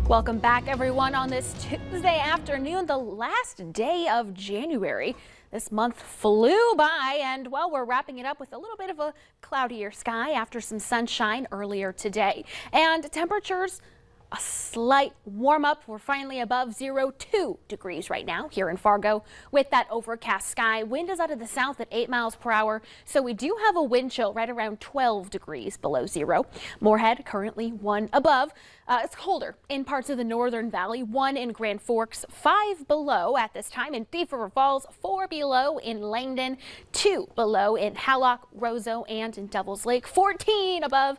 Welcome back, everyone, on this Tuesday afternoon, the last day of January. This month flew by, and well, we're wrapping it up with a little bit of a cloudier sky after some sunshine earlier today. And temperatures, a slight warm up. We're finally above 2 degrees right now here in Fargo with that overcast sky. Wind is out of the south at 8 miles per hour, so we do have a wind chill right around 12 degrees below zero. Moorhead currently 1 above. It's colder in parts of the northern valley, 1 in Grand Forks, 5 below at this time in Thief River Falls, 4 below in Langdon, 2 below in Hallock, Roseau, and in Devil's Lake, 14 above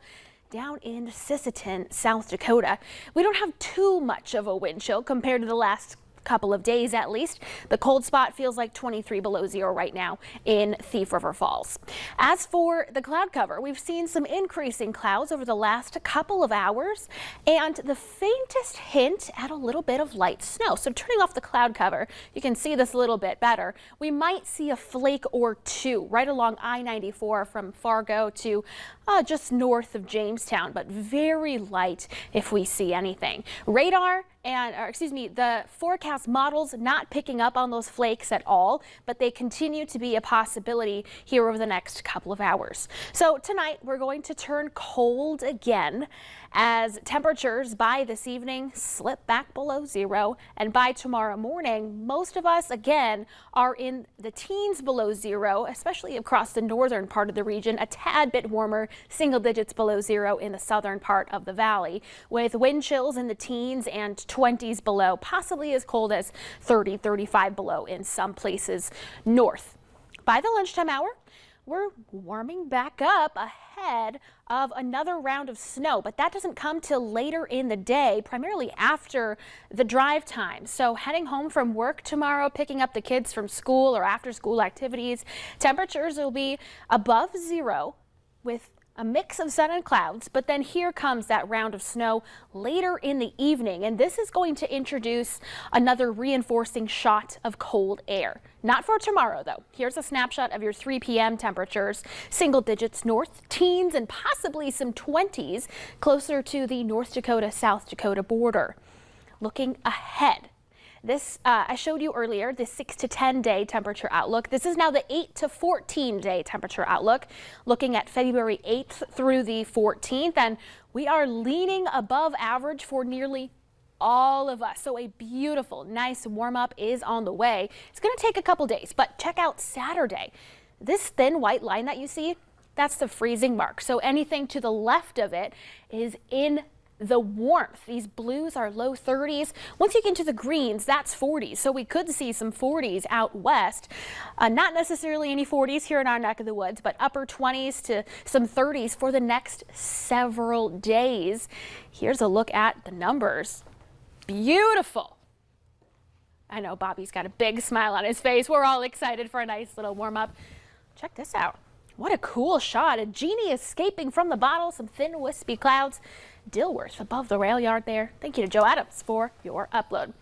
down in Sisseton, South Dakota. We don't have too much of a wind chill compared to the last couple of days, at least. The cold spot feels like 23 below zero right now in Thief River Falls. As for the cloud cover, we've seen some increasing clouds over the last couple of hours and the faintest hint at a little bit of light snow. So turning off the cloud cover, you can see this a little bit better. We might see a flake or two right along I-94 from Fargo to just north of Jamestown, but very light if we see anything. Radar and, the forecast models not picking up on those flakes at all, but they continue to be a possibility here over the next couple of hours. So tonight we're going to turn cold again as temperatures by this evening slip back below zero, and by tomorrow morning most of us again are in the teens below zero, especially across the northern part of the region, a tad bit warmer, single digits below zero in the southern part of the valley, with wind chills in the teens and 20s below, possibly as cold as 30-35 below in some places north. By the lunchtime hour, we're warming back up ahead of another round of snow, but that doesn't come till later in the day, primarily after the drive time. So heading home from work tomorrow, picking up the kids from school or after school activities, temperatures will be above zero with a mix of sun and clouds, but then here comes that round of snow later in the evening, and this is going to introduce another reinforcing shot of cold air. Not for tomorrow, though. Here's a snapshot of your 3 p.m. temperatures. Single digits north, teens, and possibly some 20s closer to the North Dakota-South Dakota border. Looking ahead. This, I showed you earlier, the 6 to 10 day temperature outlook. This is now the 8 to 14 day temperature outlook, looking at February 8th through the 14th, and we are leaning above average for nearly all of us. So a beautiful, nice warm up is on the way. It's going to take a couple days, but check out Saturday. This thin white line that you see, that's the freezing mark. So anything to the left of it is in the warmth. These blues are low 30s. Once you get into the greens, that's 40s. So we could see some 40s out west. Not necessarily any 40s here in our neck of the woods, but upper 20s to some 30s for the next several days. Here's a look at the numbers. Beautiful. I know Bobby's got a big smile on his face. We're all excited for a nice little warm up. Check this out. What a cool shot. A genie escaping from the bottle, some thin wispy clouds. Dilworth above the rail yard there. Thank you to Joe Adams for your upload.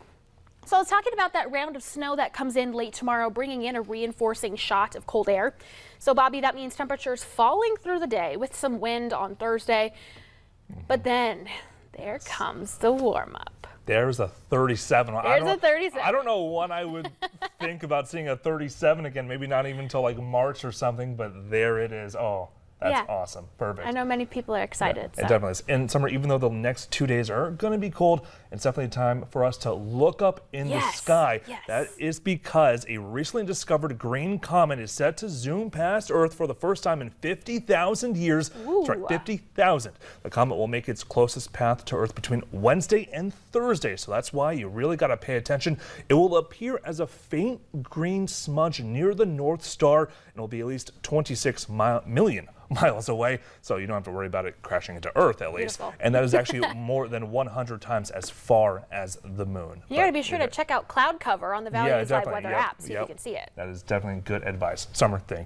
So I was talking about that round of snow that comes in late tomorrow, bringing in a reinforcing shot of cold air. So Bobby, that means temperatures falling through the day with some wind on Thursday. But then there comes the warm up. There's a 37. There's a 37. I don't know when I would think about seeing a 37 again. Maybe not even until like March or something, but there it is. Oh, that's awesome. Perfect. I know many people are excited. Yeah, it definitely is. In summer, even though the next 2 days are going to be cold, it's definitely time for us to look up in the sky. Yes. That is because a recently discovered green comet is set to zoom past Earth for the first time in 50,000 years. Ooh. That's right, 50,000. The comet will make its closest path to Earth between Wednesday and Thursday, so that's why you really got to pay attention. It will appear as a faint green smudge near the North Star, and it will be at least 26 million miles away, so you don't have to worry about it crashing into Earth at least. Beautiful. And that is actually more than 100 times as far as the moon. You got to be sure to check out cloud cover on the Valley News Live weather app so you can see it. That is definitely good advice. Summer, thank you.